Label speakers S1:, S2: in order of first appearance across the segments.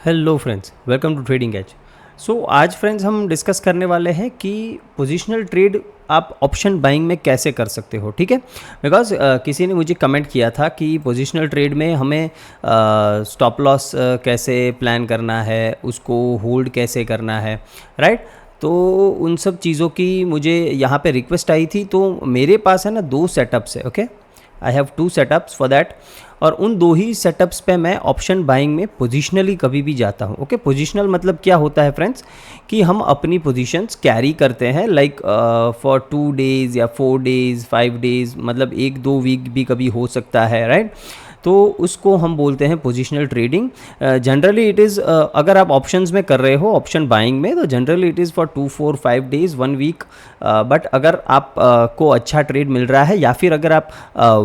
S1: Hello friends, welcome to trading edge. आज friends हम discuss करने वाले हैं कि पोजिशनल ट्रेड आप ऑप्शन बाइंग में कैसे कर सकते हो। ठीक है, बिकॉज किसी ने मुझे कमेंट किया था कि पोजिशनल ट्रेड में हमें स्टॉप लॉस कैसे प्लान करना है, उसको होल्ड कैसे करना है, राइट। तो उन सब चीज़ों की मुझे यहाँ पे रिक्वेस्ट आई थी। तो मेरे पास है ना 2 सेटअप्स है। Okay, I have 2 setups for that. और उन 2 ही सेटअप्स पे मैं ऑप्शन बाइंग में पोजिशनली कभी भी जाता हूँ। ओके, पोजिशनल मतलब क्या होता है फ्रेंड्स, कि हम अपनी पोजीशंस कैरी करते हैं लाइक फॉर 2 डेज़ या 4 डेज़ 5 डेज़, मतलब 1-2 वीक भी कभी हो सकता है, राइट। तो उसको हम बोलते हैं positional trading. Generally it is, अगर आप ऑप्शंस में कर रहे हो ऑप्शन बाइंग में, तो generally it is for 2-4-5 days 1 week. But अगर आप को अच्छा ट्रेड मिल रहा है, या फिर अगर आप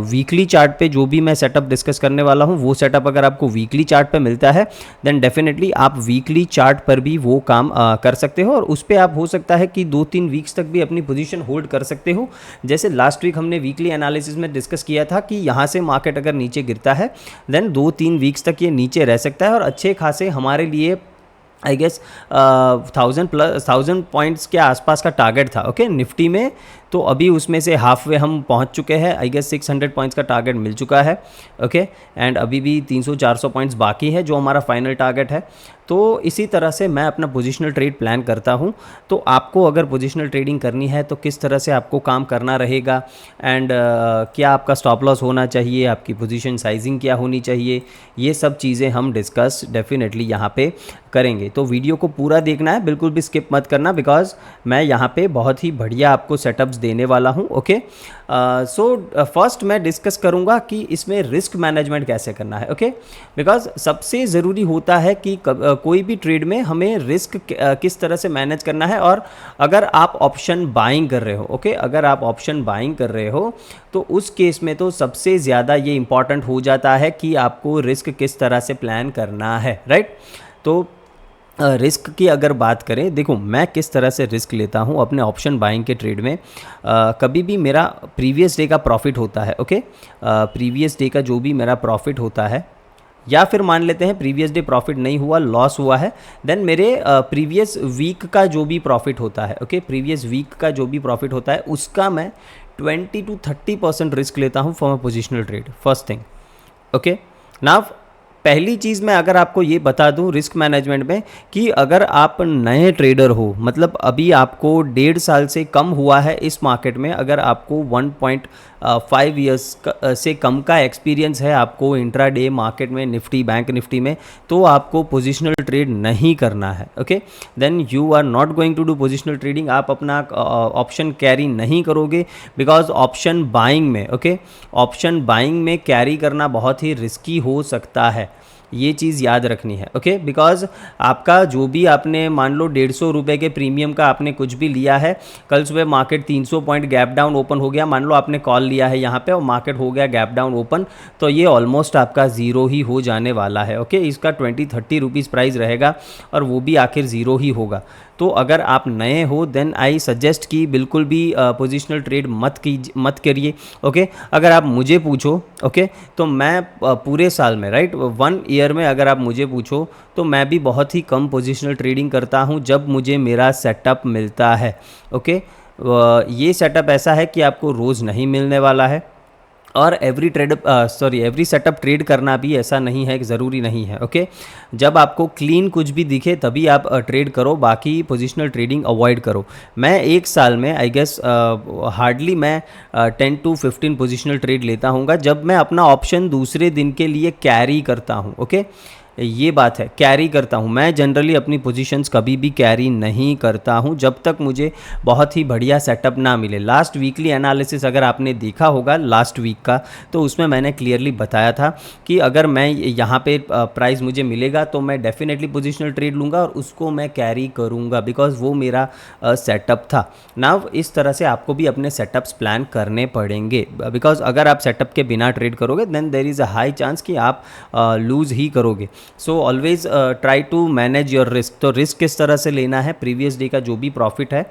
S1: वीकली चार्ट पे जो भी मैं सेटअप डिस्कस करने वाला हूँ वो सेटअप अगर आपको वीकली चार्ट पे मिलता है, देन डेफिनेटली आप वीकली चार्ट पर भी वो काम कर सकते हो। और उस पर आप हो सकता है कि 2-3 वीक्स तक भी अपनी पोजीशन होल्ड कर सकते हो। जैसे लास्ट वीक हमने वीकली एनालिसिस में डिस्कस किया था कि यहाँ से मार्केट अगर नीचे गिरता है, देन 2-3 वीक्स तक ये नीचे रह सकता है और अच्छे खासे हमारे लिए आई गेस 1000 पॉइंट्स के आसपास का टारगेट था। ओके, निफ्टी में तो अभी उसमें से हाफ वे हम पहुंच चुके हैं। आई गेस 600 पॉइंट्स का टारगेट मिल चुका है। ओके, एंड अभी भी 300-400 पॉइंट्स बाकी है जो हमारा फाइनल टारगेट है। तो इसी तरह से मैं अपना पोजिशनल ट्रेड प्लान करता हूं। तो आपको अगर पोजिशनल ट्रेडिंग करनी है तो किस तरह से आपको काम करना रहेगा, एंड क्या आपका स्टॉप लॉस होना चाहिए, आपकी पोजीशन साइजिंग क्या होनी चाहिए, ये सब चीज़ें हम डिस्कस डेफिनेटली यहाँ पे करेंगे। तो वीडियो को पूरा देखना है, बिल्कुल भी स्किप मत करना, बिकॉज मैं यहाँ पे बहुत ही बढ़िया आपको सेटअप्स देने वाला हूँ। ओके, फर्स्ट मैं डिस्कस करूँगा कि इसमें रिस्क मैनेजमेंट कैसे करना है। ओके, बिकॉज सबसे ज़रूरी होता है कि कोई भी ट्रेड में हमें रिस्क किस तरह से मैनेज करना है। और अगर आप ऑप्शन बाइंग कर रहे हो, ओके, अगर आप ऑप्शन बाइंग कर रहे हो तो उस केस में तो सबसे ज़्यादा ये इंपॉर्टेंट हो जाता है कि आपको रिस्क किस तरह से प्लान करना है, राइट। तो रिस्क की अगर बात करें, देखो मैं किस तरह से रिस्क लेता हूँ अपने ऑप्शन बाइंग के ट्रेड में। कभी भी मेरा प्रीवियस डे का प्रॉफिट होता है। ओके, प्रीवियस डे का जो भी मेरा प्रॉफिट होता है, या फिर मान लेते हैं प्रीवियस डे प्रॉफिट नहीं हुआ, लॉस हुआ है, देन मेरे प्रीवियस वीक का जो भी प्रॉफिट होता है, ओके, प्रीवियस वीक का जो भी प्रॉफिट होता है उसका मैं 20-30% रिस्क लेता हूँ for my positional trade, first thing. Okay, now पहली चीज़ मैं अगर आपको ये बता दूं रिस्क मैनेजमेंट में, कि अगर आप नए ट्रेडर हो, मतलब अभी आपको 1.5 साल से कम हुआ है इस मार्केट में, अगर आपको 1.5 ईयर्स से कम का एक्सपीरियंस है आपको इंट्राडे मार्केट में, निफ्टी, बैंक निफ्टी में, तो आपको पोजिशनल ट्रेड नहीं करना है। Okay, then you are not going to do positional trading. आप अपना ऑप्शन कैरी नहीं करोगे, बिकॉज ऑप्शन बाइंग में, ओके, ऑप्शन बाइंग में कैरी करना बहुत ही रिस्की हो सकता है, ये चीज़ याद रखनी है। ओके, बिकॉज आपका जो भी आपने मान लो 150 रुपये के प्रीमियम का आपने कुछ भी लिया है, कल सुबह market 300 point gap down open हो गया, मान लो आपने कॉल लिया है यहाँ पे और मार्केट हो गया गैप डाउन ओपन, तो ये ऑलमोस्ट आपका ज़ीरो ही हो जाने वाला है। ओके, इसका 20-30 रुपीज़ प्राइस रहेगा और वो भी आखिर ज़ीरो ही होगा। तो अगर आप नए हो, देन आई सजेस्ट कि बिल्कुल भी पोजिशनल ट्रेड मत करिए। ओके, अगर आप मुझे पूछो, ओके, तो मैं पूरे साल में, राइट, 1 ईयर में अगर आप मुझे पूछो तो मैं भी बहुत ही कम पोजिशनल ट्रेडिंग करता हूँ जब मुझे मेरा सेटअप मिलता है। ओके, ये सेटअप ऐसा है कि आपको रोज़ नहीं मिलने वाला है, और एवरी सेटअप ट्रेड करना भी ऐसा नहीं है, ज़रूरी नहीं है। ओके, जब आपको क्लीन कुछ भी दिखे तभी आप ट्रेड करो, बाकी पोजिशनल ट्रेडिंग अवॉइड करो। मैं एक साल में आई गेस हार्डली मैं 10-15 पोजिशनल ट्रेड लेता हूँगा जब मैं अपना ऑप्शन दूसरे दिन के लिए कैरी करता हूँ। ओके, ये बात है, कैरी करता हूँ मैं। जनरली अपनी पोजीशंस कभी भी कैरी नहीं करता हूँ जब तक मुझे बहुत ही बढ़िया सेटअप ना मिले। लास्ट वीकली एनालिसिस अगर आपने देखा होगा लास्ट वीक का, तो उसमें मैंने क्लियरली बताया था कि अगर मैं यहाँ पे प्राइस मुझे मिलेगा तो मैं डेफिनेटली पोजीशनल ट्रेड लूँगा और उसको मैं कैरी करूँगा, बिकॉज वो मेरा सेटअप था। नाउ इस तरह से आपको भी अपने सेटअप्स प्लान करने पड़ेंगे, बिकॉज अगर आप सेटअप के बिना ट्रेड करोगे then there is a high chance कि आप लूज़ ही करोगे। So always try to manage your risk. तो रिस्क किस तरह से लेना है, प्रीवियस डे का जो भी प्रॉफिट है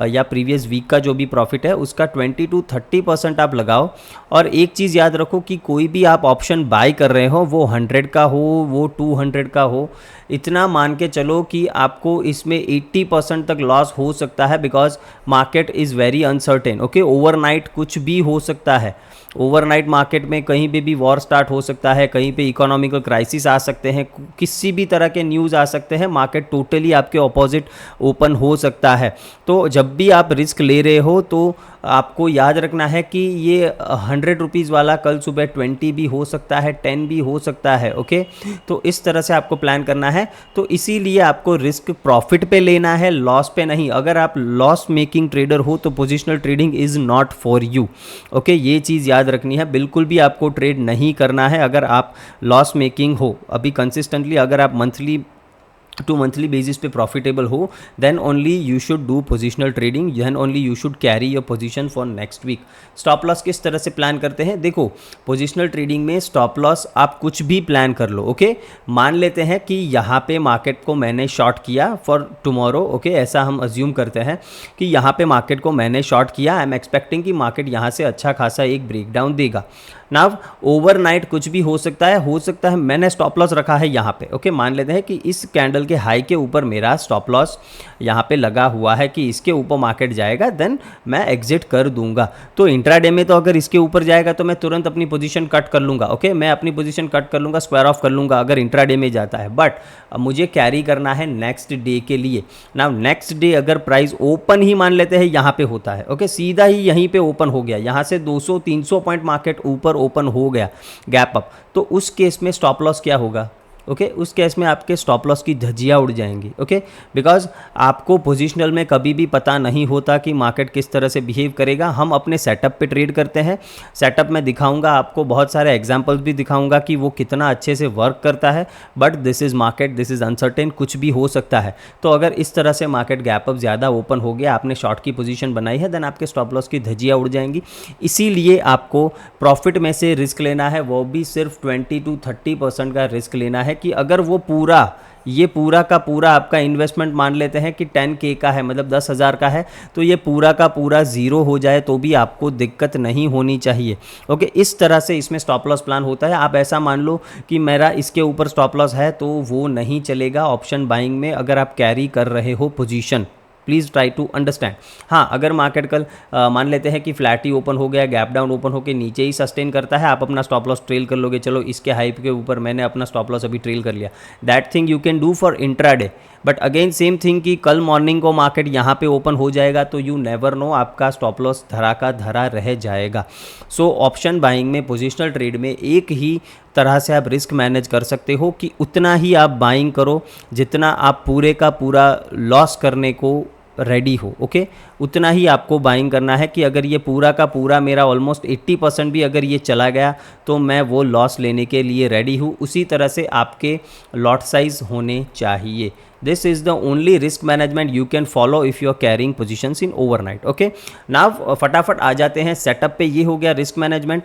S1: या प्रीवियस वीक का जो भी प्रॉफिट है उसका 20 to 30% आप लगाओ। और एक चीज़ याद रखो कि कोई भी आप ऑप्शन बाय कर रहे हो, वो 100 का हो, वो 200 का हो, इतना मान के चलो कि आपको इसमें 80% तक लॉस हो सकता है, because market is very uncertain. Okay, overnight कुछ भी हो सकता है। ओवरनाइट मार्केट में कहीं पे भी वॉर स्टार्ट हो सकता है, कहीं पे इकोनॉमिकल क्राइसिस आ सकते हैं, किसी भी तरह के न्यूज़ आ सकते हैं, मार्केट टोटली आपके ऑपोजिट ओपन हो सकता है। तो जब भी आप रिस्क ले रहे हो तो आपको याद रखना है कि ये 100 रुपीज़ वाला कल सुबह 20 भी हो सकता है, 10 भी हो सकता है। ओके, तो इस तरह से आपको प्लान करना है। तो इसीलिए आपको रिस्क प्रॉफिट पे लेना है, लॉस पे नहीं। अगर आप लॉस मेकिंग ट्रेडर हो तो positional trading is not for you. Okay, ये चीज़ याद रखनी है, बिल्कुल भी आपको ट्रेड नहीं करना है अगर आप लॉस मेकिंग हो। अभी कंसिस्टेंटली अगर आप मंथली टू मंथली बेसिस पे प्रॉफिटेबल हो, then only you should do positional trading, then only you should carry your position for next week. Stop loss किस तरह से प्लान करते हैं, देखो पोजिशनल ट्रेडिंग में स्टॉप लॉस आप कुछ भी प्लान कर लो। ओके, मान लेते हैं कि यहाँ पे मार्केट को मैंने शॉर्ट किया फॉर टुमारो। ओके, ऐसा हम अज्यूम करते हैं कि यहाँ पे मार्केट को मैंने शॉर्ट किया, आई एम एक्सपेक्टिंग कि मार्केट यहाँ से अच्छा खासा एक ब्रेकडाउन देगा। नाउ ओवरनाइट कुछ भी हो सकता है मैंने स्टॉप लॉस रखा है यहाँ पे। ओके, मान लेते हैं कि इस कैंडल के हाई के ऊपर मेरा स्टॉप लॉस यहाँ पे लगा हुआ है कि इसके ऊपर मार्केट जाएगा, देन मैं एग्जिट कर दूंगा। तो इंट्राडे में तो अगर इसके ऊपर जाएगा तो मैं तुरंत अपनी पोजीशन कट कर लूँगा। ओके, मैं अपनी पोजीशन कट कर लूँगा, स्क्वायर ऑफ कर लूँगा अगर इंट्राडे में जाता है। बट मुझे कैरी करना है नेक्स्ट डे के लिए। नाउ नेक्स्ट डे अगर प्राइस ओपन ही मान लेते हैं यहाँ पे होता है, ओके, सीधा ही यहीं पे ओपन हो गया, यहाँ से 200-300 पॉइंट मार्केट ऊपर ओपन हो गया, गैप अप, तो उस केस में स्टॉप लॉस क्या होगा? ओके, उस केस में आपके स्टॉप लॉस की धज्जियाँ उड़ जाएंगी। ओके, बिकॉज आपको पोजिशनल में कभी भी पता नहीं होता कि मार्केट किस तरह से बिहेव करेगा। हम अपने सेटअप पे ट्रेड करते हैं। सेटअप में दिखाऊंगा आपको, बहुत सारे एग्जांपल्स भी दिखाऊंगा कि वो कितना अच्छे से वर्क करता है। But this is market, this is uncertain, कुछ भी हो सकता है। तो अगर इस तरह से मार्केट गैप अप ज़्यादा ओपन हो गया, आपने शॉर्ट की पोजीशन बनाई है, देन आपके स्टॉप लॉस की धज्जियाँ उड़ जाएंगी। इसीलिए आपको प्रॉफिट में से रिस्क लेना है, वो भी सिर्फ 20-30% का रिस्क लेना है कि अगर वो पूरा का पूरा आपका इन्वेस्टमेंट मान लेते हैं कि 10K का है, मतलब 10,000 का है, तो ये पूरा का पूरा ज़ीरो हो जाए तो भी आपको दिक्कत नहीं होनी चाहिए। ओके, इस तरह से इसमें स्टॉप लॉस प्लान होता है। आप ऐसा मान लो कि मेरा इसके ऊपर स्टॉप लॉस है तो वो नहीं चलेगा ऑप्शन बाइंग में अगर आप कैरी कर रहे हो position. Please try to understand. हाँ, अगर मार्केट कल मान लेते हैं कि फ्लैट ही ओपन हो गया, गैप डाउन ओपन होकर नीचे ही सस्टेन करता है, आप अपना स्टॉप लॉस ट्रेल कर लोगे, चलो इसके हाइप के ऊपर मैंने अपना स्टॉप लॉस अभी ट्रेल कर लिया, that thing you can do for intraday. But again same thing कि कल मॉर्निंग को मार्केट यहाँ पे ओपन हो जाएगा तो यू नेवर नो, आपका स्टॉप लॉस धरा का धरा रह जाएगा। सो ऑप्शन बाइंग में, पोजिशनल ट्रेड में एक ही तरह से आप रिस्क मैनेज कर सकते हो कि उतना ही आप बाइंग करो जितना आप पूरे का पूरा लॉस करने को रेडी हो। ओके, उतना ही आपको बाइंग करना है कि अगर ये पूरा का पूरा मेरा ऑलमोस्ट 80% भी अगर ये चला गया तो मैं वो लॉस लेने के लिए रेडी हूँ। उसी तरह से आपके लॉट साइज होने चाहिए। This is the only risk management you can follow if you are carrying positions in overnight. Okay, now फटाफट आ जाते हैं सेटअप पे। ये हो गया रिस्क मैनेजमेंट।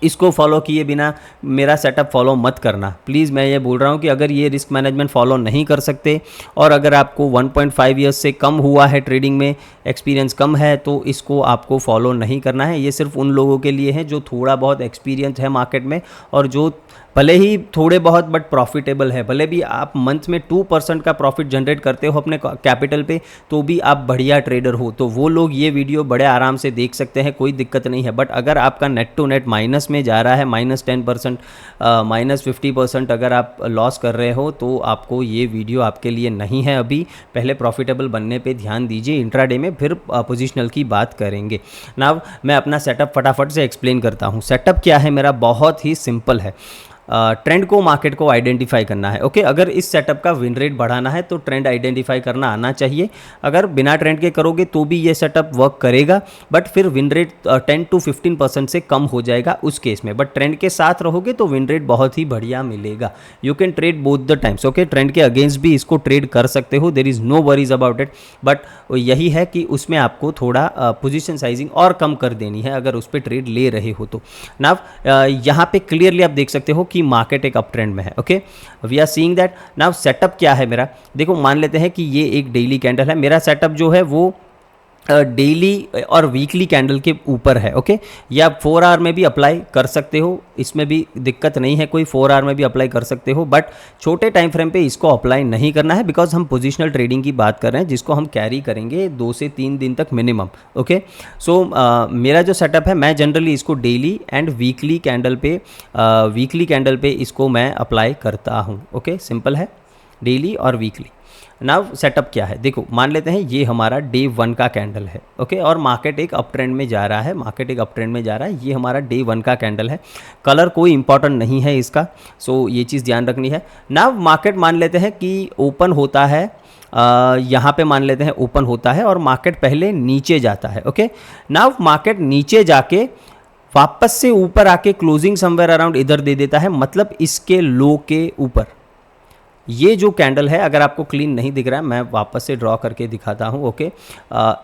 S1: इसको फॉलो किए बिना मेरा सेटअप फॉलो मत करना प्लीज़। मैं ये बोल रहा हूँ कि अगर ये रिस्क मैनेजमेंट फॉलो नहीं कर सकते और अगर आपको 1.5 ईयर्स से कम हुआ है ट्रेडिंग में, एक्सपीरियंस कम है, तो इसको आपको फॉलो नहीं करना है। ये सिर्फ उन लोगों के लिए है जो थोड़ा बहुत एक्सपीरियंस है मार्केट में और जो भले ही थोड़े बहुत बट प्रॉफिटेबल है। भले भी आप मंथ में 2% का प्रॉफिट जनरेट करते हो अपने कैपिटल पे तो भी आप बढ़िया ट्रेडर हो, तो वो लोग ये वीडियो बड़े आराम से देख सकते हैं, कोई दिक्कत नहीं है। बट अगर आपका नेट टू नेट माइनस में जा रहा है, -10%, -50% अगर आप लॉस कर रहे हो तो आपको ये वीडियो आपके लिए नहीं है। अभी पहले प्रॉफिटेबल बनने पे ध्यान दीजिए, इंट्राडे में फिर पोजिशनल की बात करेंगे। नाउ मैं अपना सेटअप फटाफट से एक्सप्लेन करता हूँ। सेटअप क्या है मेरा, बहुत ही सिंपल है। ट्रेंड को, मार्केट को आइडेंटिफाई करना है। ओके, अगर इस सेटअप का विन रेट बढ़ाना है तो ट्रेंड आइडेंटिफाई करना आना चाहिए। अगर बिना ट्रेंड के करोगे तो भी ये सेटअप वर्क करेगा, बट फिर विन रेट 10 to 15% से कम हो जाएगा उस केस में। बट ट्रेंड के साथ रहोगे तो विन रेट बहुत ही बढ़िया मिलेगा। You can trade both the times. Okay, trend के अगेंस्ट भी इसको ट्रेड कर सकते हो, there is no worries about it. But यही है कि उसमें आपको थोड़ा पोजीशन साइजिंग और कम कर देनी है अगर उस पर ट्रेड ले रहे हो तो। नाउ यहाँ पे क्लियरली आप देख सकते हो कि मार्केट एक अप ट्रेंड में है। Okay, we are seeing that. Now setup क्या है मेरा, देखो मान लेते हैं कि ये एक डेली कैंडल है, मेरा सेटअप जो है वो डेली और वीकली कैंडल के ऊपर है। ओके, ये आप 4 आवर में भी अप्लाई कर सकते हो, इसमें भी दिक्कत नहीं है कोई, 4 आवर में भी अप्लाई कर सकते हो, बट छोटे टाइम फ्रेम पे इसको अप्लाई नहीं करना है, बिकॉज हम पोजिशनल ट्रेडिंग की बात कर रहे हैं जिसको हम कैरी करेंगे 2 से 3 दिन तक मिनिमम। ओके, सो मेरा जो सेटअप है, मैं जनरली इसको डेली एंड वीकली कैंडल पे इसको मैं अप्लाई करता हूँ। ओके, सिंपल है, डेली और वीकली। नाउ सेटअप क्या है, देखो मान लेते हैं ये हमारा डे 1 का कैंडल है। ओके, और मार्केट एक अप ट्रेंड में जा रहा है, ये हमारा डे 1 का कैंडल है। कलर कोई इंपॉर्टेंट नहीं है इसका, सो ये चीज़ ध्यान रखनी है। नाउ मार्केट मान लेते हैं कि ओपन होता है, यहाँ पे मान लेते हैं ओपन होता है और मार्केट पहले नीचे जाता है। ओके, नाउ मार्केट नीचे जाके वापस से ऊपर आके क्लोजिंग समवेयर अराउंड इधर दे देता है, मतलब इसके लो के ऊपर। ये जो कैंडल है, अगर आपको क्लीन नहीं दिख रहा है, मैं वापस से ड्रॉ करके दिखाता हूँ। ओके,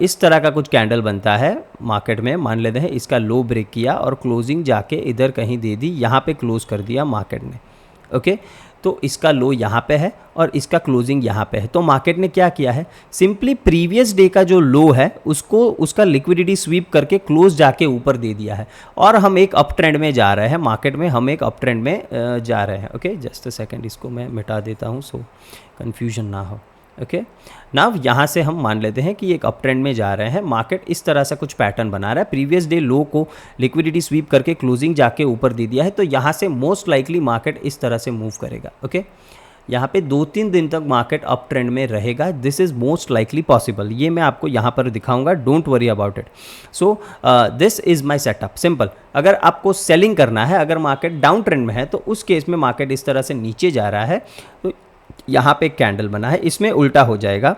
S1: इस तरह का कुछ कैंडल बनता है मार्केट में, मान लेते हैं इसका लो ब्रेक किया और क्लोजिंग जाके इधर कहीं दे दी, यहाँ पे क्लोज कर दिया मार्केट ने। ओके, तो इसका लो यहाँ पे है और इसका क्लोजिंग यहाँ पे है। तो मार्केट ने क्या किया है, सिंपली प्रीवियस डे का जो लो है उसका लिक्विडिटी स्वीप करके क्लोज जाके ऊपर दे दिया है, और हम एक अप ट्रेंड में जा रहे हैं, मार्केट में हम एक अप ट्रेंड में जा रहे हैं। ओके, जस्ट अ सेकेंड, इसको मैं मिटा देता हूँ सो कन्फ्यूजन ना हो। ओके, नाउ यहाँ से हम मान लेते हैं कि एक अप ट्रेंड में जा रहे हैं, मार्केट इस तरह से कुछ पैटर्न बना रहा है, प्रीवियस डे लो को लिक्विडिटी स्वीप करके क्लोजिंग जाके ऊपर दे दिया है, तो यहाँ से मोस्ट लाइकली मार्केट इस तरह से मूव करेगा। ओके, यहाँ पे 2-3 दिन तक मार्केट अप ट्रेंड में रहेगा, this is most likely possible, ये मैं आपको यहाँ पर दिखाऊंगा, don't worry about it. So this is my setup, simple. अगर आपको सेलिंग करना है, अगर मार्केट डाउन ट्रेंड में है, तो उस केस में मार्केट इस तरह से नीचे जा रहा है, तो यहाँ पे एक कैंडल बना है, इसमें उल्टा हो जाएगा।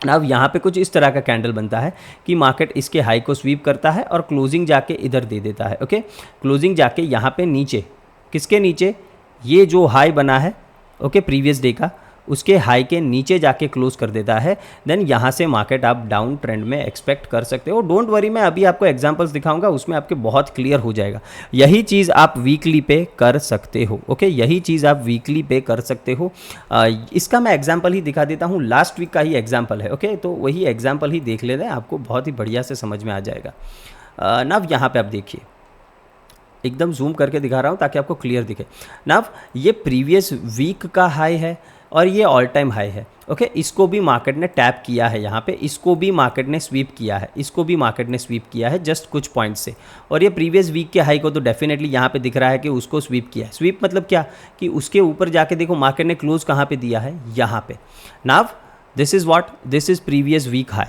S1: अब यहाँ पे कुछ इस तरह का कैंडल बनता है कि मार्केट इसके हाई को स्वीप करता है और क्लोजिंग जाके इधर दे देता है। ओके, क्लोजिंग जाके यहाँ पे नीचे, किसके नीचे, ये जो हाई बना है ओके प्रीवियस डे का, उसके हाई के नीचे जाके क्लोज कर देता है, देन यहाँ से मार्केट आप डाउन ट्रेंड में एक्सपेक्ट कर सकते हो। डोंट वरी, मैं अभी आपको एग्जांपल्स दिखाऊंगा, उसमें आपके बहुत क्लियर हो जाएगा। यही चीज़ आप वीकली पे कर सकते हो। ओके, यही चीज़ आप वीकली पे कर सकते हो। इसका मैं एग्जांपल ही दिखा देता हूँ, लास्ट वीक का ही एग्जांपल है। ओके, तो वही एग्जांपल ही देख लेते हैं, आपको बहुत ही बढ़िया से समझ में आ जाएगा। नाव यहाँ पे आप देखिए, एकदम जूम करके दिखा रहा हूँ ताकि आपको क्लियर दिखे। नाव ये प्रीवियस वीक का हाई है और ये ऑल टाइम हाई है। ओके, इसको भी मार्केट ने टैप किया है, यहाँ पे इसको भी मार्केट ने स्वीप किया है, इसको भी मार्केट ने स्वीप किया है जस्ट कुछ पॉइंट से, और ये प्रीवियस वीक के हाई को तो डेफिनेटली यहाँ पे दिख रहा है कि उसको स्वीप किया है। स्वीप मतलब क्या, कि उसके ऊपर जाके देखो मार्केट ने क्लोज कहाँ पे दिया है, यहाँ पे। Now this is what, this is previous week high,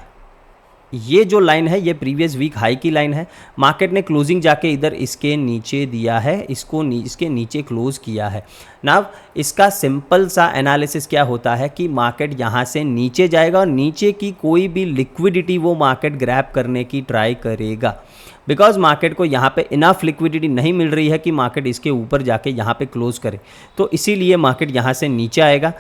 S1: ये जो लाइन है ये प्रीवियस वीक हाई की लाइन है। मार्केट ने क्लोजिंग जाके इधर इसके नीचे दिया है, इसके नीचे क्लोज किया है। नाउ इसका सिंपल सा एनालिसिस क्या होता है कि मार्केट यहाँ से नीचे जाएगा और नीचे की कोई भी लिक्विडिटी वो मार्केट ग्रैब करने की ट्राई करेगा, बिकॉज मार्केट को यहाँ पे इनफ लिक्विडिटी नहीं मिल रही है कि मार्केट इसके ऊपर जाके यहाँ पे क्लोज करे, तो इसीलिए मार्केट यहाँ से नीचे आएगा।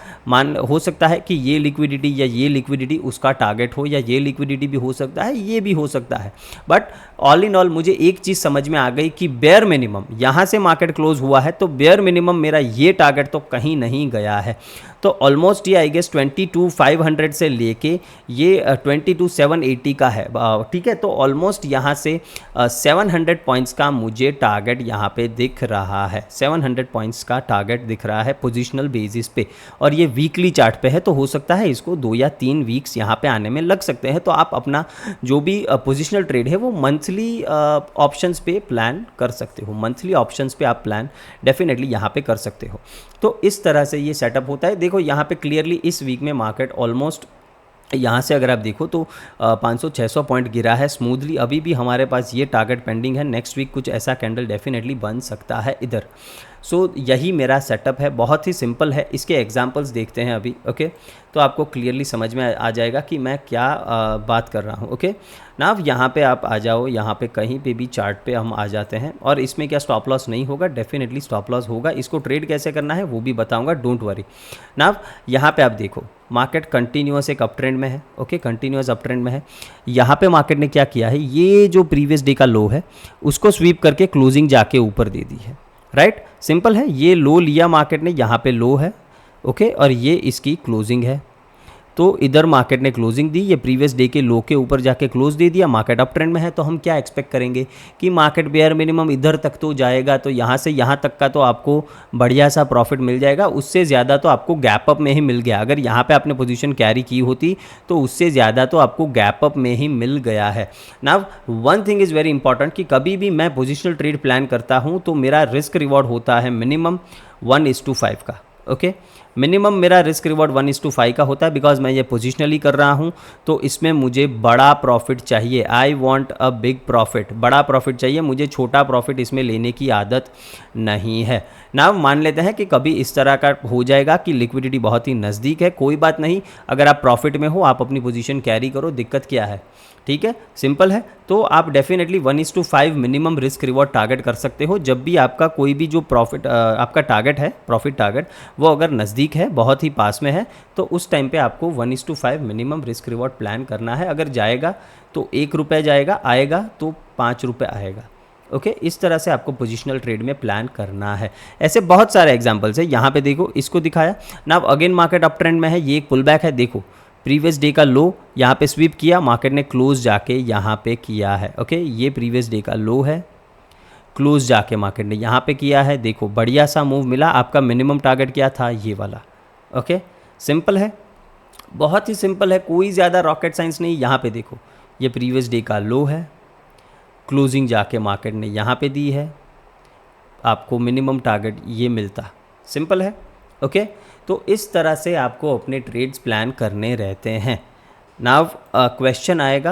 S1: हो सकता है कि ये लिक्विडिटी या ये लिक्विडिटी उसका टारगेट हो, या ये लिक्विडिटी भी हो सकता है, ये भी हो सकता है, बट ऑल इन ऑल मुझे एक चीज़ समझ में आ गई कि बेयर मिनिमम यहाँ से मार्केट क्लोज हुआ है, तो बेयर मिनिमम मेरा ये टारगेट तो कहीं नहीं गया है। तो ऑलमोस्ट ये आई गेस 22,500 से लेके ये 22,780 का है, ठीक है। तो ऑलमोस्ट यहाँ से 700 पॉइंट्स का मुझे टारगेट यहाँ पे दिख रहा है, 700 पॉइंट्स का टारगेट दिख रहा है पोजिशनल बेसिस पे, और ये वीकली चार्ट पे है, तो हो सकता है इसको 2 या 3 वीक्स यहाँ पे आने में लग सकते हैं। तो आप अपना जो भी पोजिशनल ट्रेड है वो मंथली ऑप्शंस पे प्लान कर सकते हो, मंथली ऑप्शंस पे आप प्लान डेफिनेटली यहाँ पे कर सकते हो। तो इस तरह से ये सेटअप होता है। देखो यहाँ पे क्लियरली इस वीक में मार्केट ऑलमोस्ट यहाँ से अगर आप देखो तो 500-600 पॉइंट गिरा है स्मूथली। अभी भी हमारे पास ये टारगेट पेंडिंग है, नेक्स्ट वीक कुछ ऐसा कैंडल डेफिनेटली बन सकता है इधर। सो यही मेरा सेटअप है, बहुत ही सिंपल है। इसके एग्जांपल्स देखते हैं अभी। ओके, तो आपको क्लियरली समझ में आ जाएगा कि मैं क्या बात कर रहा हूँ। ओके, नाव यहाँ पे आप आ जाओ, यहाँ पे कहीं पे भी चार्ट पे हम आ जाते हैं, और इसमें क्या स्टॉप लॉस नहीं होगा, डेफिनेटली स्टॉप लॉस होगा। इसको ट्रेड कैसे करना है वो भी बताऊँगा, डोंट वरी। नाव यहाँ पे आप देखो मार्केट कंटिन्यूअस एक अप ट्रेंड में है। ओके, कंटिन्यूअस अप ट्रेंड में है। यहाँ पे मार्केट ने क्या किया है, ये जो प्रीवियस डे का लो है उसको स्वीप करके क्लोजिंग जाके ऊपर दे दी है। राइट, सिंपल है। ये लो लिया मार्केट ने, यहाँ पे लो है, ओके, और ये इसकी क्लोजिंग है। तो इधर मार्केट ने क्लोजिंग दी, ये प्रीवियस डे के लो के ऊपर जाके क्लोज दे दिया, मार्केट अप ट्रेंड में है। तो हम क्या एक्सपेक्ट करेंगे कि मार्केट बेयर मिनिमम इधर तक तो जाएगा, तो यहाँ से यहाँ तक का तो आपको बढ़िया सा प्रॉफिट मिल जाएगा, उससे ज़्यादा तो आपको गैप अप में ही मिल गया। अगर यहाँ पे आपने पोजीशन कैरी की होती तो उससे ज़्यादा तो आपको गैप अप में ही मिल गया है। Now one thing is very important कि कभी भी मैं पोजिशनल ट्रेड प्लान करता हूँ तो मेरा रिस्क रिवॉर्ड होता है मिनिमम 1:5 का, ओके। मिनिमम मेरा रिस्क रिवॉर्ड 1:5 का होता है, बिकॉज मैं ये पोजिशनली कर रहा हूँ तो इसमें मुझे बड़ा प्रॉफिट चाहिए। I want a big profit, बड़ा प्रॉफिट चाहिए मुझे, छोटा प्रॉफिट इसमें लेने की आदत नहीं है ना। मान लेते हैं कि कभी इस तरह का हो जाएगा कि लिक्विडिटी बहुत ही नज़दीक है, कोई बात नहीं, अगर आप प्रॉफिट में हो आप अपनी पोजीशन कैरी करो, दिक्कत क्या है, ठीक है, सिंपल है। तो आप definitely 1:5 minimum risk reward target कर सकते हो जब भी आपका कोई भी जो प्रॉफिट आपका टारगेट है, प्रॉफिट टारगेट, वो अगर नज़दीक है, बहुत ही पास में है, तो उस टाइम पे आपको 1:5 मिनिमम रिस्क रिवॉर्ड प्लान करना है। अगर जाएगा तो 1 रुपये जाएगा, आएगा तो 5 रुपये आएगा, ओके। इस तरह से आपको पोजिशनल ट्रेड में प्लान करना है। ऐसे बहुत सारे एग्जाम्पल्स है, यहाँ पे देखो, इसको दिखाया ना। अब अगेन मार्केट अप ट्रेंड में है, ये एक पुल बैक है, देखो प्रीवियस डे का लो यहाँ पे स्वीप किया, मार्केट ने क्लोज जाके यहाँ पे किया है, ओके। ये प्रीवियस डे का लो है, क्लोज जाके मार्केट ने यहाँ पे किया है, देखो बढ़िया सा मूव मिला। आपका मिनिमम टारगेट क्या था, ये वाला, ओके। सिंपल है, बहुत ही सिंपल है, कोई ज़्यादा रॉकेट साइंस नहीं। यहाँ पे देखो, ये प्रीवियस डे का लो है, क्लोजिंग जाके मार्केट ने यहाँ पे दी है, आपको मिनिमम टारगेट ये मिलता, सिंपल है, ओके। तो इस तरह से आपको अपने ट्रेड्स प्लान करने रहते हैं। नाउ क्वेश्चन आएगा,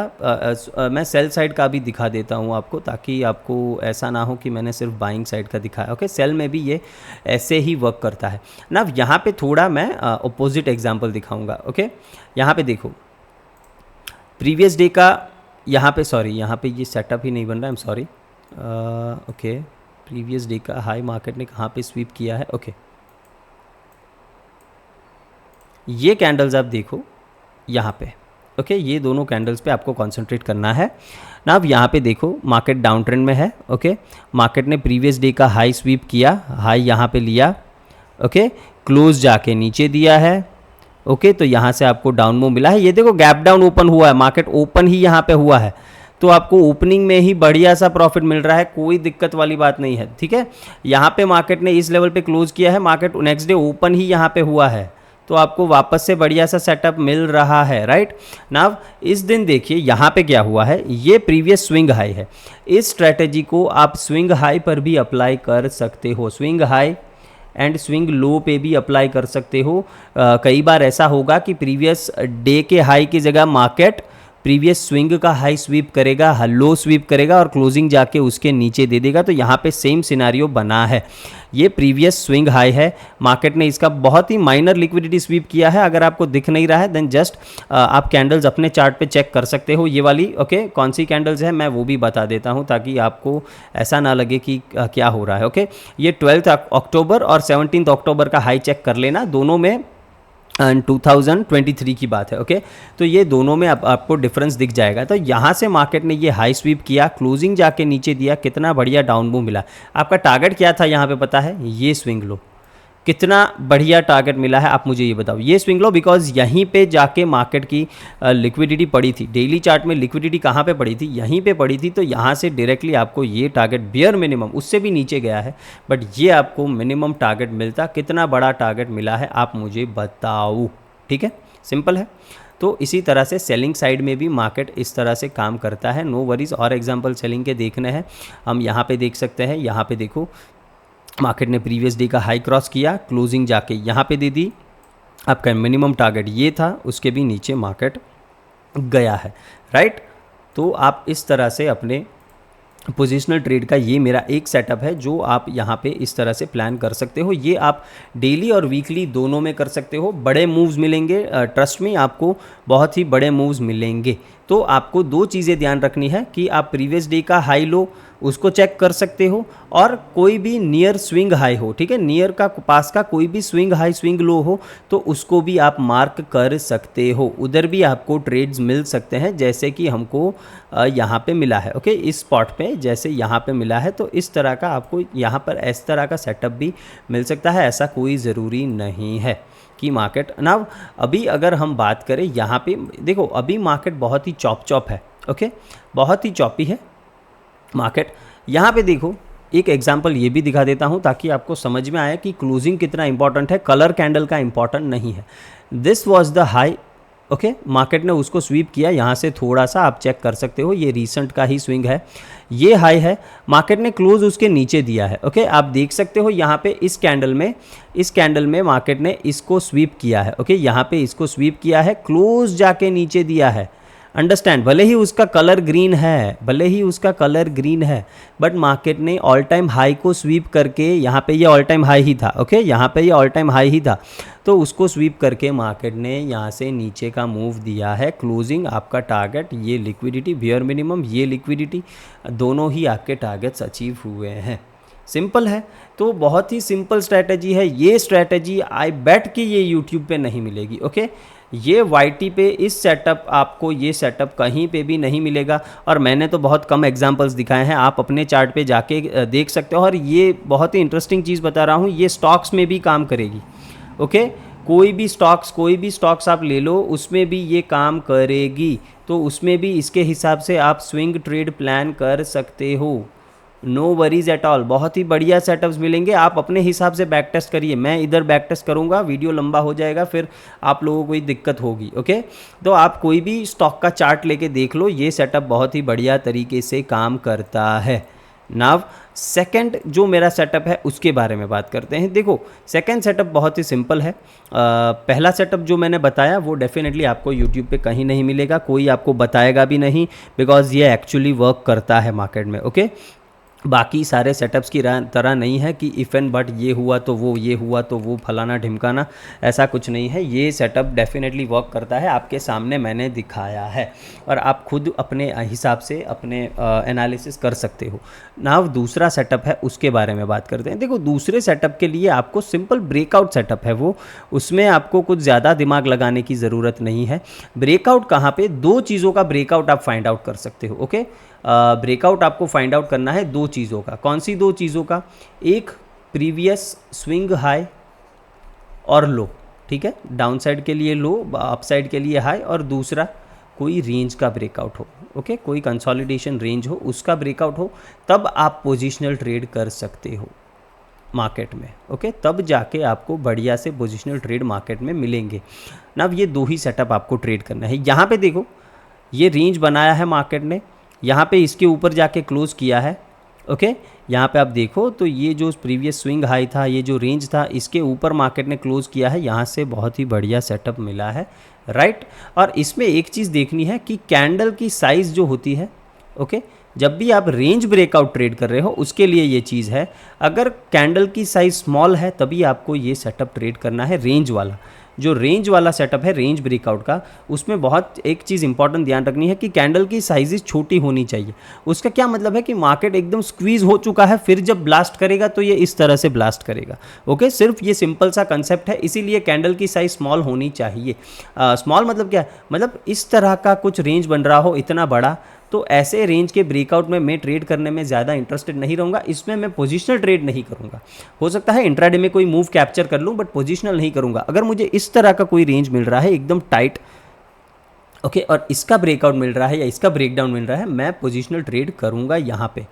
S1: मैं सेल साइड का भी दिखा देता हूँ आपको, ताकि आपको ऐसा ना हो कि मैंने सिर्फ बाइंग साइड का दिखाया, ओके। सेल में भी ये ऐसे ही वर्क करता है। नाउ यहाँ पे थोड़ा मैं अपोजिट एग्जांपल दिखाऊंगा, ओके। यहाँ पे देखो प्रीवियस डे का, यहाँ पे सॉरी, यहाँ पे ये सेटअप ही नहीं बन रहा, I am sorry, okay. Previous day का हाई मार्केट ने कहाँ पे स्वीप किया है, ओके। ये कैंडल्स आप देखो यहाँ पे, ओके। ये दोनों कैंडल्स पे आपको कंसंट्रेट करना है ना। अब यहाँ पे देखो मार्केट डाउन ट्रेंड में है, ओके। मार्केट ने प्रीवियस डे का हाई स्वीप किया, हाई यहाँ पे लिया, ओके, क्लोज जाके नीचे दिया है, ओके। तो यहाँ से आपको डाउन मूव मिला है, ये देखो गैप डाउन ओपन हुआ है, मार्केट ओपन ही यहाँ पे हुआ है, तो आपको ओपनिंग में ही बढ़िया सा प्रॉफिट मिल रहा है, कोई दिक्कत वाली बात नहीं है, ठीक है। यहाँ पे मार्केट ने इस लेवल पे क्लोज किया है, मार्केट नेक्स्ट डे ओपन ही यहाँ पे हुआ है, तो आपको वापस से बढ़िया सा सेटअप मिल रहा है, राइट। नाउ इस दिन देखिए यहाँ पे क्या हुआ है, ये प्रीवियस स्विंग हाई है। इस स्ट्रैटेजी को आप स्विंग हाई पर भी अप्लाई कर सकते हो, swing high and swing low पे भी अप्लाई कर सकते हो। कई बार ऐसा होगा कि प्रीवियस डे के हाई की जगह मार्केट प्रीवियस स्विंग का हाई स्वीप करेगा, लो स्वीप करेगा और क्लोजिंग जाके उसके नीचे दे देगा, तो यहाँ पे सेम सिनारियो बना है। ये प्रीवियस स्विंग हाई है, मार्केट ने इसका बहुत ही माइनर लिक्विडिटी स्वीप किया है। अगर आपको दिख नहीं रहा है देन जस्ट आप कैंडल्स अपने चार्ट पे चेक कर सकते हो, ये वाली, ओके। कौन सी कैंडल्स है मैं वो भी बता देता हूँ, ताकि आपको ऐसा ना लगे कि क्या हो रहा है, ओके। ये 12 अक्टूबर और 17 अक्टूबर का हाई चेक कर लेना, दोनों में 2023 की बात है, ओके। तो ये दोनों में आपको डिफरेंस दिख जाएगा। तो यहाँ से मार्केट ने ये हाई स्वीप किया, क्लोजिंग जाके नीचे दिया, कितना बढ़िया डाउन मूव मिला। आपका टारगेट क्या था यहाँ पे पता है, ये स्विंग लो, कितना बढ़िया टारगेट मिला है आप मुझे ये बताओ। ये स्विंग लो बिकॉज यहीं पे जाके मार्केट की लिक्विडिटी पड़ी थी, डेली चार्ट में लिक्विडिटी कहाँ पे पड़ी थी, यहीं पे पड़ी थी। तो यहाँ से डायरेक्टली आपको ये टारगेट बियर मिनिमम उससे भी नीचे गया है, बट ये आपको मिनिमम टारगेट मिलता, कितना बड़ा टारगेट मिला है आप मुझे बताओ, ठीक है, सिंपल है। तो इसी तरह से सेलिंग साइड में भी मार्केट इस तरह से काम करता है, नो वरीज। और एग्जांपल सेलिंग के देखने हैं, हम यहाँ पे देख सकते हैं, यहाँ पे देखो मार्केट ने प्रीवियस डे का हाई क्रॉस किया, क्लोजिंग जाके यहाँ पे दे दी, आपका मिनिमम टारगेट ये था, उसके भी नीचे मार्केट गया है, राइट। तो आप इस तरह से अपने पोजिशनल ट्रेड का ये मेरा एक सेटअप है जो आप यहाँ पे इस तरह से प्लान कर सकते हो। ये आप डेली और वीकली दोनों में कर सकते हो, बड़े मूव्स मिलेंगे, ट्रस्ट में आपको बहुत ही बड़े मूव्स मिलेंगे। तो आपको दो चीज़ें ध्यान रखनी है कि आप प्रीवियस डे का हाई लो उसको चेक कर सकते हो, और कोई भी नियर स्विंग हाई हो, ठीक है, नियर का पास का कोई भी स्विंग हाई स्विंग लो हो तो उसको भी आप मार्क कर सकते हो। उधर भी आपको ट्रेड्स मिल सकते हैं, जैसे कि हमको यहाँ पे मिला है, ओके, इस स्पॉट पे जैसे यहाँ पे मिला है, तो इस तरह का आपको यहाँ पर इस तरह का सेटअप भी मिल सकता है। ऐसा कोई ज़रूरी नहीं है कि मार्केट ना, अभी अगर हम बात करें यहाँ पे देखो, अभी मार्केट बहुत ही चॉप है, ओके, बहुत ही चॉपी है मार्केट। यहाँ पे देखो, एक एग्जांपल ये भी दिखा देता हूँ ताकि आपको समझ में आए कि क्लोजिंग कितना इंपॉर्टेंट है, कलर कैंडल का इंपॉर्टेंट नहीं है। This was the high, okay, market ने उसको स्वीप किया, यहाँ से थोड़ा सा आप चेक कर सकते हो, ये रीसेंट का ही स्विंग है, ये हाई है, मार्केट ने क्लोज उसके नीचे दिया है, ओके, आप देख सकते हो यहाँ पे इस कैंडल में मार्केट ने इसको स्वीप किया है, ओके, यहाँ पे इसको स्वीप किया है, क्लोज जाके नीचे दिया है, अंडरस्टैंड, भले ही उसका कलर ग्रीन है, बट मार्केट ने ऑल टाइम हाई को स्वीप करके, यहाँ पे ये ऑल टाइम हाई ही था, ओके, यहाँ पे ये ऑल टाइम हाई ही था, तो उसको स्वीप करके मार्केट ने यहाँ से नीचे का मूव दिया है। क्लोजिंग आपका टारगेट, ये लिक्विडिटी बियर मिनिमम, ये लिक्विडिटी, दोनों ही आपके टारगेट्स अचीव हुए हैं। सिंपल है, तो बहुत ही सिंपल स्ट्रैटेजी है ये स्ट्रैटेजी। आई बेट कि ये यूट्यूब पे नहीं मिलेगी, ओके, ये वाईटी पे इस सेटअप, आपको ये सेटअप कहीं पे भी नहीं मिलेगा, और मैंने तो बहुत कम एग्जांपल्स दिखाए हैं, आप अपने चार्ट पे जाके देख सकते हो। और ये बहुत ही इंटरेस्टिंग चीज़ बता रहा हूँ, ये स्टॉक्स में भी काम करेगी, ओके, कोई भी स्टॉक्स आप ले लो, उसमें भी ये काम करेगी, तो उसमें भी इसके हिसाब से आप स्विंग ट्रेड प्लान कर सकते हो, नो वरीज एट ऑल। बहुत ही बढ़िया सेटअप्स मिलेंगे, आप अपने हिसाब से बैक टेस्ट करिए, मैं इधर बैक टेस्ट करूँगा, वीडियो लंबा हो जाएगा, फिर आप लोगों को कोई दिक्कत होगी, ओके। तो आप कोई भी स्टॉक का चार्ट लेके देख लो, ये सेटअप बहुत ही बढ़िया तरीके से काम करता है। नाव सेकंड जो मेरा सेटअप है उसके बारे में बात करते हैं। देखो, सेकंड सेटअप बहुत ही सिंपल है। पहला सेटअप जो मैंने बताया वो डेफिनेटली आपको यूट्यूब पे कहीं नहीं मिलेगा, कोई आपको बताएगा भी नहीं, बिकॉज ये एक्चुअली वर्क करता है मार्केट में, ओके। बाकी सारे सेटअप्स की तरह नहीं है कि इफ़ एंड बट ये हुआ तो वो, ये हुआ तो वो, फलाना ढिमकाना, ऐसा कुछ नहीं है। ये सेटअप डेफिनेटली वर्क करता है, आपके सामने मैंने दिखाया है, और आप खुद अपने हिसाब से अपने एनालिसिस कर सकते हो। नाउ दूसरा सेटअप है, उसके बारे में बात करते हैं। देखो, दूसरे सेटअप के लिए आपको सिंपल ब्रेकआउट सेटअप है वो, उसमें आपको कुछ ज़्यादा दिमाग लगाने की ज़रूरत नहीं है। ब्रेकआउट कहाँ पे, दो चीज़ों का ब्रेकआउट आप फाइंड आउट कर सकते हो, ओके। ब्रेकआउट आपको फाइंड आउट करना है दो चीज़ों का। कौन सी दो चीज़ों का? एक प्रीवियस स्विंग हाई और लो, ठीक है, डाउन साइड के लिए लो, अप साइड के लिए हाई, और दूसरा कोई रेंज का ब्रेकआउट हो, ओके, कोई कंसोलिडेशन रेंज हो, उसका ब्रेकआउट हो, तब आप पोजिशनल ट्रेड कर सकते हो मार्केट में, ओके, तब जाके आपको बढ़िया से पोजिशनल ट्रेड मार्केट में मिलेंगे ना। अब ये दो ही सेटअप आपको ट्रेड करना है। यहाँ पे देखो, ये रेंज बनाया है मार्केट ने, यहाँ पे इसके ऊपर जाके क्लोज किया है, ओके। यहाँ पे आप देखो तो ये जो प्रीवियस स्विंग हाई था, ये जो रेंज था, इसके ऊपर मार्केट ने क्लोज किया है, यहाँ से बहुत ही बढ़िया सेटअप मिला है, राइट। और इसमें एक चीज़ देखनी है कि कैंडल की साइज़ जो होती है, ओके, जब भी आप रेंज ब्रेकआउट ट्रेड कर रहे हो उसके लिए ये चीज़ है, अगर कैंडल की साइज़ स्मॉल है तभी आपको ये सेटअप ट्रेड करना है, रेंज वाला। जो रेंज वाला सेटअप है रेंज ब्रेकआउट का, उसमें बहुत एक चीज़ इंपॉर्टेंट ध्यान रखनी है कि कैंडल की साइजेस छोटी होनी चाहिए। उसका क्या मतलब है कि मार्केट एकदम स्क्वीज हो चुका है, फिर जब ब्लास्ट करेगा तो ये इस तरह से ब्लास्ट करेगा, ओके। सिर्फ ये सिंपल सा कंसेप्ट है, इसीलिए कैंडल की साइज स्मॉल होनी चाहिए। स्मॉल मतलब क्या, मतलब इस तरह का कुछ रेंज बन रहा हो इतना बड़ा, तो ऐसे रेंज के ब्रेकआउट में मैं ट्रेड करने में ज़्यादा इंटरेस्टेड नहीं रहूँगा, इसमें मैं पोजिशनल ट्रेड नहीं करूँगा। हो सकता है इंट्राडे में कोई मूव कैप्चर कर लूँ, बट पोजिशनल नहीं करूँगा। अगर मुझे इस तरह का कोई रेंज मिल रहा है एकदम टाइट, ओके, और इसका ब्रेकआउट मिल रहा है या इसका ब्रेकडाउन मिल रहा है, मैं पोजिशनल ट्रेड करूँगा यहाँ पे,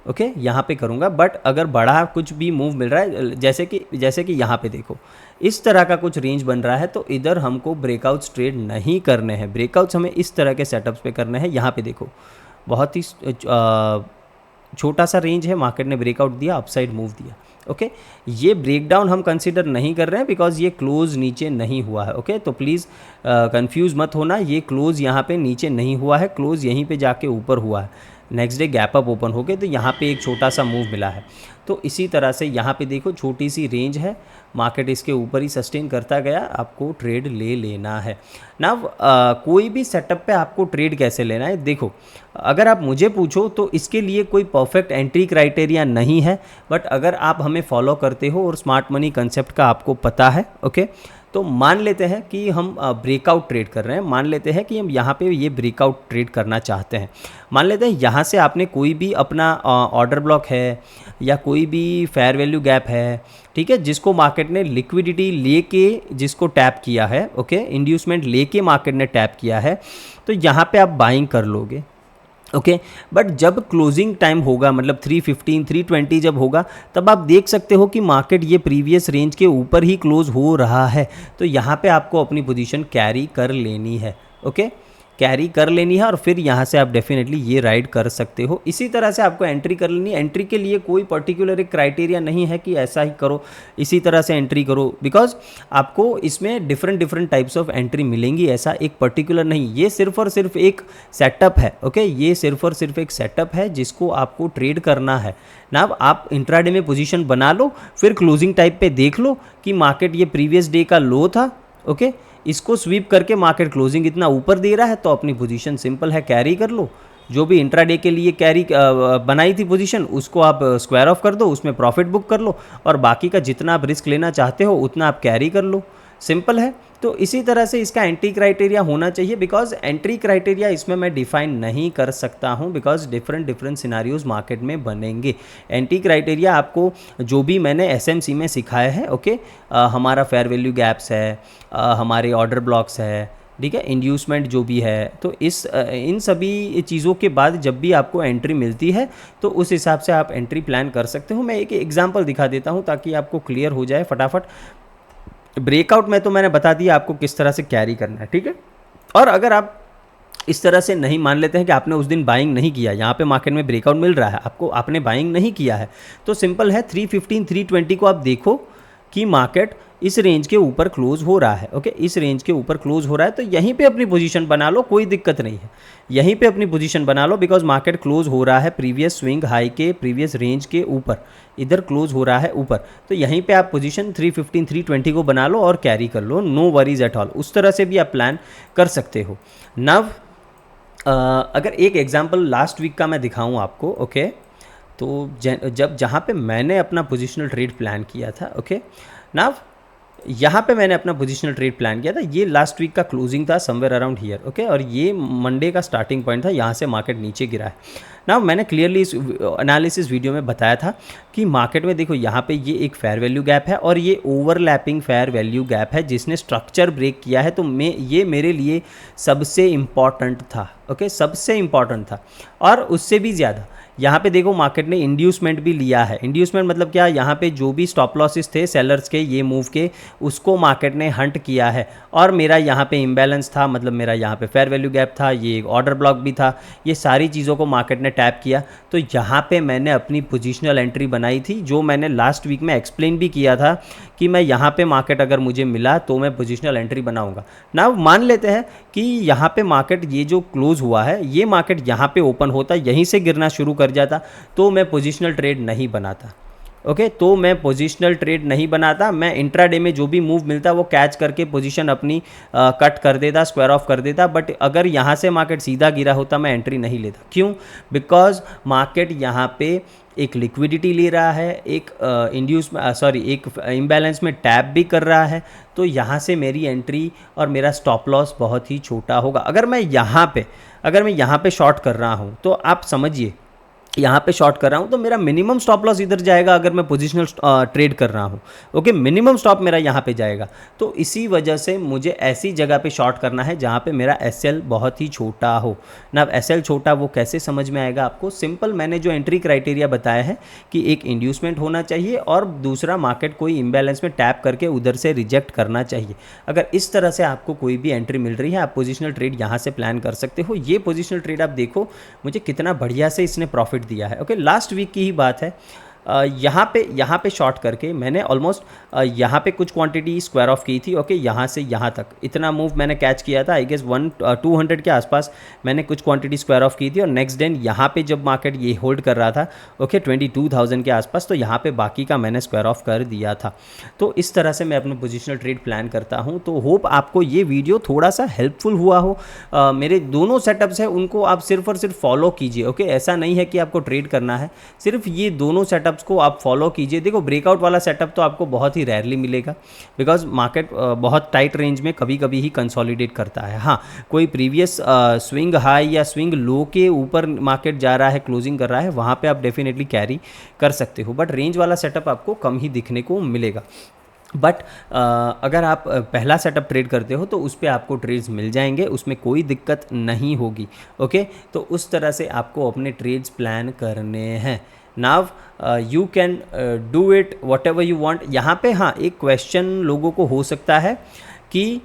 S1: ओके, यहाँ पे करूँगा। बट अगर बड़ा कुछ भी मूव मिल रहा है, जैसे कि यहाँ पे देखो इस तरह का कुछ रेंज बन रहा है, तो इधर हमको ब्रेकआउट्स ट्रेड नहीं करने हैं, ब्रेकआउट्स हमें इस तरह के सेटअप्स पे करने हैं। यहाँ पे देखो बहुत ही छोटा सा रेंज है, मार्केट ने ब्रेकआउट दिया, अपसाइड मूव दिया, ओके। ये ब्रेकडाउन हम कंसीडर नहीं कर रहे हैं बिकॉज ये क्लोज नीचे नहीं हुआ है, ओके। तो प्लीज़ कंफ्यूज मत होना, ये क्लोज यहाँ पे नीचे नहीं हुआ है, क्लोज यहीं पे जाके ऊपर हुआ है। Next day gap up open हो गए तो यहाँ पे एक छोटा सा मूव मिला है। तो इसी तरह से यहाँ पे देखो छोटी सी रेंज है, मार्केट इसके ऊपर ही सस्टेन करता गया, आपको ट्रेड ले लेना है ना। कोई भी सेटअप पे आपको ट्रेड कैसे लेना है, देखो अगर आप मुझे पूछो तो इसके लिए कोई परफेक्ट एंट्री क्राइटेरिया नहीं है, बट अगर आप हमें फॉलो करते हो और स्मार्ट मनी कंसेप्ट का आपको पता है, ओके, तो मान लेते हैं कि हम ब्रेकआउट ट्रेड कर रहे हैं, मान लेते हैं कि हम यहाँ पे ये ब्रेकआउट ट्रेड करना चाहते हैं, मान लेते हैं यहाँ से आपने कोई भी अपना ऑर्डर ब्लॉक है या कोई भी फेयर वैल्यू गैप है, ठीक है, जिसको मार्केट ने लिक्विडिटी लेके जिसको टैप किया है, ओके, इंड्यूसमेंट लेके मार्केट ने टैप किया है, तो यहाँ पे आप बाइंग कर लोगे, ओके। बट जब क्लोजिंग टाइम होगा, मतलब 315 320 जब होगा, तब आप देख सकते हो कि मार्केट ये प्रीवियस रेंज के ऊपर ही क्लोज हो रहा है, तो यहाँ पे आपको अपनी पोजीशन कैरी कर लेनी है, ओके, कैरी कर लेनी है और फिर यहाँ से आप डेफिनेटली ये राइड कर सकते हो। इसी तरह से आपको एंट्री कर लेनी है। एंट्री के लिए कोई पर्टिकुलर एक क्राइटेरिया नहीं है कि ऐसा ही करो, इसी तरह से एंट्री करो, बिकॉज आपको इसमें डिफरेंट टाइप्स ऑफ एंट्री मिलेंगी, ऐसा एक पर्टिकुलर नहीं, ये सिर्फ और सिर्फ एक सेटअप है, ओके, ये सिर्फ और सिर्फ एक सेटअप है जिसको आपको ट्रेड करना है ना। आप इंट्राडे में पोजीशन बना लो, फिर क्लोजिंग टाइप पे देख लो कि मार्केट ये प्रीवियस डे का लो था, ओके, इसको स्वीप करके मार्केट क्लोजिंग इतना ऊपर दे रहा है, तो अपनी पोजीशन सिंपल है, कैरी कर लो। जो भी इंट्राडे के लिए कैरी बनाई थी पोजीशन, उसको आप स्क्वायर ऑफ कर दो, उसमें प्रॉफिट बुक कर लो और बाकी का जितना आप रिस्क लेना चाहते हो उतना आप कैरी कर लो, सिंपल है। तो इसी तरह से इसका एंट्री क्राइटेरिया होना चाहिए, बिकॉज एंट्री क्राइटेरिया इसमें मैं डिफाइन नहीं कर सकता हूं, बिकॉज डिफरेंट सिनारियोज मार्केट में बनेंगे। एंट्री क्राइटेरिया आपको जो भी मैंने एसएमसी में सिखाया है, ओके, हमारा फेयर वैल्यू गैप्स है, हमारे ऑर्डर ब्लॉक्स है, ठीक है, इंड्यूसमेंट जो भी है, तो इन सभी चीज़ों के बाद जब भी आपको एंट्री मिलती है तो उस हिसाब से आप एंट्री प्लान कर सकते हो। मैं एक एग्जांपल दिखा देता हूं ताकि आपको क्लियर हो जाए फटाफट। ब्रेकआउट में तो मैंने बता दिया आपको किस तरह से कैरी करना है, ठीक है। और अगर आप इस तरह से नहीं, मान लेते हैं कि आपने उस दिन बाइंग नहीं किया, यहाँ पे मार्केट में ब्रेकआउट मिल रहा है आपको, आपने बाइंग नहीं किया है, तो सिंपल है 315 320 को आप देखो कि मार्केट इस रेंज के ऊपर क्लोज हो रहा है, ओके, इस रेंज के ऊपर क्लोज हो रहा है, तो यहीं पे अपनी पोजीशन बना लो, कोई दिक्कत नहीं है, यहीं पे अपनी पोजीशन बना लो, बिकॉज मार्केट क्लोज हो रहा है प्रीवियस स्विंग हाई के प्रीवियस रेंज के ऊपर, इधर क्लोज हो रहा है ऊपर, तो यहीं पे आप पोजीशन 315 320 को बना लो और कैरी कर लो, नो वरीज एट ऑल। उस तरह से भी आप प्लान कर सकते हो। नव अगर एक एग्जांपल लास्ट वीक का मैं दिखाऊं आपको, ओके, तो जब जहाँ पे मैंने अपना पोजिशनल ट्रेड प्लान किया था, ओके, नाउ यहाँ पे मैंने अपना पोजिशनल ट्रेड प्लान किया था, ये लास्ट वीक का क्लोजिंग था समवेयर अराउंड हियर, ओके, और ये मंडे का स्टार्टिंग पॉइंट था, यहाँ से मार्केट नीचे गिरा है ना। मैंने क्लियरली इस एनालिसिस वीडियो में बताया था कि मार्केट में देखो यहाँ पे ये एक फेयर वैल्यू गैप है और ये ओवरलैपिंग फेयर वैल्यू गैप है जिसने स्ट्रक्चर ब्रेक किया है, तो ये मेरे लिए सबसे इम्पॉर्टेंट था, ओके, सबसे इम्पॉर्टेंट था। और उससे भी ज़्यादा यहाँ पे देखो मार्केट ने इंड्यूसमेंट भी लिया है। इंड्यूसमेंट मतलब क्या, यहाँ पे जो भी स्टॉप लॉसेस थे सेलर्स के ये मूव के, उसको मार्केट ने हंट किया है और मेरा यहाँ पे इम्बैलेंस था, मतलब मेरा यहाँ पे फेयर वैल्यू गैप था, ये एक ऑर्डर ब्लॉक भी था, ये सारी चीज़ों को मार्केट ने टैप किया। तो यहाँ पे मैंने अपनी पोजिशनल एंट्री बनाई थी, जो मैंने लास्ट वीक में एक्सप्लेन भी किया था कि मैं यहाँ पे मार्केट अगर मुझे मिला तो मैं पोजिशनल एंट्री बनाऊँगा ना। मान लेते हैं कि यहाँ पे मार्केट ये जो क्लोज हुआ है, ये मार्केट यहाँ पे ओपन होता, यहीं से गिरना शुरू कर जाता, तो मैं पोजिशनल ट्रेड नहीं बनाता, ओके, तो मैं पोजिशनल ट्रेड नहीं बनाता। मैं इंट्राडे में जो भी मूव मिलता वो कैच करके पोजीशन अपनी कट कर देता, स्क्वायर ऑफ कर देता। बट अगर यहाँ से मार्केट सीधा गिरा होता मैं एंट्री नहीं लेता। क्यों? बिकॉज मार्केट यहाँ पे एक लिक्विडिटी ले रहा है, एक एक इम्बैलेंस में टैप भी कर रहा है, तो यहाँ से मेरी एंट्री और मेरा स्टॉप लॉस बहुत ही छोटा होगा। अगर मैं यहाँ पे शॉर्ट कर रहा हूँ तो आप समझिए, यहाँ पे शॉर्ट कर रहा हूँ तो मेरा मिनिमम स्टॉप लॉस इधर जाएगा अगर मैं पोजिशनल ट्रेड कर रहा हूँ, ओके, मिनिमम स्टॉप मेरा यहाँ पे जाएगा। तो इसी वजह से मुझे ऐसी जगह पे शॉर्ट करना है जहाँ पे मेरा एसएल बहुत ही छोटा हो ना। एसएल छोटा वो कैसे समझ में आएगा आपको? सिंपल, मैंने जो एंट्री क्राइटेरिया बताया है कि एक इंड्यूसमेंट होना चाहिए और दूसरा मार्केट कोई इम्बैलेंस में टैप करके उधर से रिजेक्ट करना चाहिए। अगर इस तरह से आपको कोई भी एंट्री मिल रही है, आप पोजिशनल ट्रेड यहाँ से प्लान कर सकते हो। ये पोजिशनल ट्रेड आप देखो मुझे कितना बढ़िया से इसने प्रॉफिट दिया है, ओके। लास्ट वीक की ही बात है, यहाँ पे शॉर्ट करके मैंने ऑलमोस्ट यहाँ पे कुछ क्वांटिटी स्क्वायर ऑफ की थी। ओके, यहाँ से यहाँ तक इतना मूव मैंने कैच किया था। आई गेस 200 के आसपास मैंने कुछ क्वांटिटी स्क्वायर ऑफ की थी, और नेक्स्ट डे यहाँ पे जब मार्केट ये होल्ड कर रहा था, ओके 22,000 के आसपास, तो यहाँ पे बाकी का मैंने स्क्वायर ऑफ कर दिया था। तो इस तरह से मैं अपना पोजिशनल ट्रेड प्लान करता हूँ। तो होप आपको ये वीडियो थोड़ा सा हेल्पफुल हुआ हो। मेरे दोनों सेटअप्स हैं उनको आप सिर्फ और सिर्फ फॉलो कीजिए। ओके, ऐसा नहीं है कि आपको ट्रेड करना है, सिर्फ ये दोनों सेटअप्स को आप फॉलो कीजिए। देखो, ब्रेकआउट वाला सेटअप तो आपको बहुत ही रेयरली मिलेगा, बिकॉज मार्केट बहुत टाइट रेंज में कभी कभी ही कंसोलिडेट करता है। हाँ, कोई प्रीवियस स्विंग हाई या स्विंग लो के ऊपर मार्केट जा रहा है, क्लोजिंग कर रहा है, वहाँ पे आप डेफिनेटली कैरी कर सकते हो, बट रेंज वाला सेटअप आपको कम ही दिखने को मिलेगा। बट अगर आप पहला सेटअप ट्रेड करते हो तो उस पर आपको ट्रेड्स मिल जाएंगे, उसमें कोई दिक्कत नहीं होगी। ओके, तो उस तरह से आपको अपने ट्रेड्स प्लान करने हैं। Now you can do it whatever you want. यहाँ पे हाँ, एक क्वेश्चन लोगों को हो सकता है कि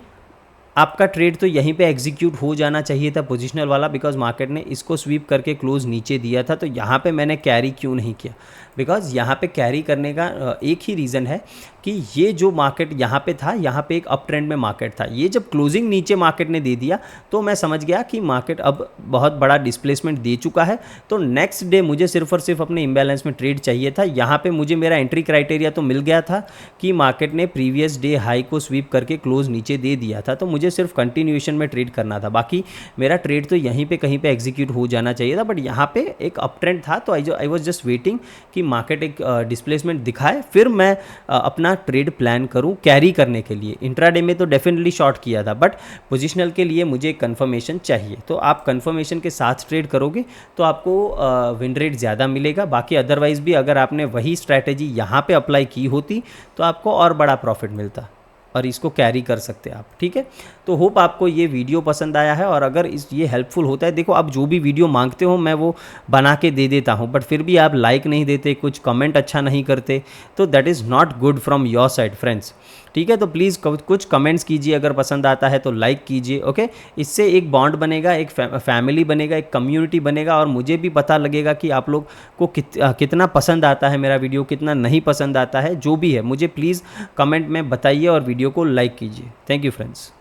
S1: आपका ट्रेड तो यहीं पे एग्जीक्यूट हो जाना चाहिए था पोजिशनल वाला, बिकॉज मार्केट ने इसको स्वीप करके क्लोज नीचे दिया था, तो यहाँ पे मैंने कैरी क्यों नहीं किया। बिकॉज यहाँ पे कैरी करने का एक ही रीज़न है कि ये जो मार्केट यहाँ पे था, यहाँ पे एक अप ट्रेंड में मार्केट था। ये जब क्लोजिंग नीचे मार्केट ने दे दिया तो मैं समझ गया कि मार्केट अब बहुत बड़ा डिस्प्लेसमेंट दे चुका है, तो नेक्स्ट डे मुझे सिर्फ और सिर्फ अपने इम्बैलेंस में ट्रेड चाहिए था। यहाँ पे मुझे मेरा एंट्री क्राइटेरिया तो मिल गया था कि मार्केट ने प्रीवियस डे हाई को स्वीप करके क्लोज नीचे दे दिया था, तो मुझे सिर्फ कंटिन्यूएशन में ट्रेड करना था। बाकी मेरा ट्रेड तो यहीं पे कहीं पे एग्जीक्यूट हो जाना चाहिए था, बट यहाँ पे एक अप ट्रेंड था, तो आई वॉज जस्ट वेटिंग कि मार्केट एक डिस्प्लेसमेंट दिखाए, फिर मैं अपना ट्रेड प्लान करूं कैरी करने के लिए। इंट्राडे में तो डेफिनेटली शॉर्ट किया था, बट पोजिशनल के लिए मुझे कंफर्मेशन चाहिए। तो आप कंफर्मेशन के साथ ट्रेड करोगे तो आपको विन रेट ज़्यादा मिलेगा। बाकी अदरवाइज़ भी अगर आपने वही स्ट्रैटेजी यहाँ पे अप्लाई की होती तो आपको और बड़ा प्रॉफिट मिलता, और इसको कैरी कर सकते हैं आप। ठीक है, तो होप आपको ये वीडियो पसंद आया है, और अगर ये हेल्पफुल होता है, देखो आप जो भी वीडियो मांगते हो मैं वो बना के दे देता हूँ, बट फिर भी आप लाइक नहीं देते, कुछ कमेंट अच्छा नहीं करते, तो that is not good from your side friends. ठीक है, तो प्लीज़ कुछ कमेंट्स कीजिए, अगर पसंद आता है तो लाइक कीजिए। ओके, इससे एक बॉन्ड बनेगा, एक फैमिली बनेगा, एक कम्युनिटी बनेगा, और मुझे भी पता लगेगा कि आप लोग को कितना पसंद आता है मेरा वीडियो, कितना नहीं पसंद आता है। जो भी है मुझे प्लीज़ कमेंट में बताइए और वीडियो को लाइक कीजिए। Thank you friends.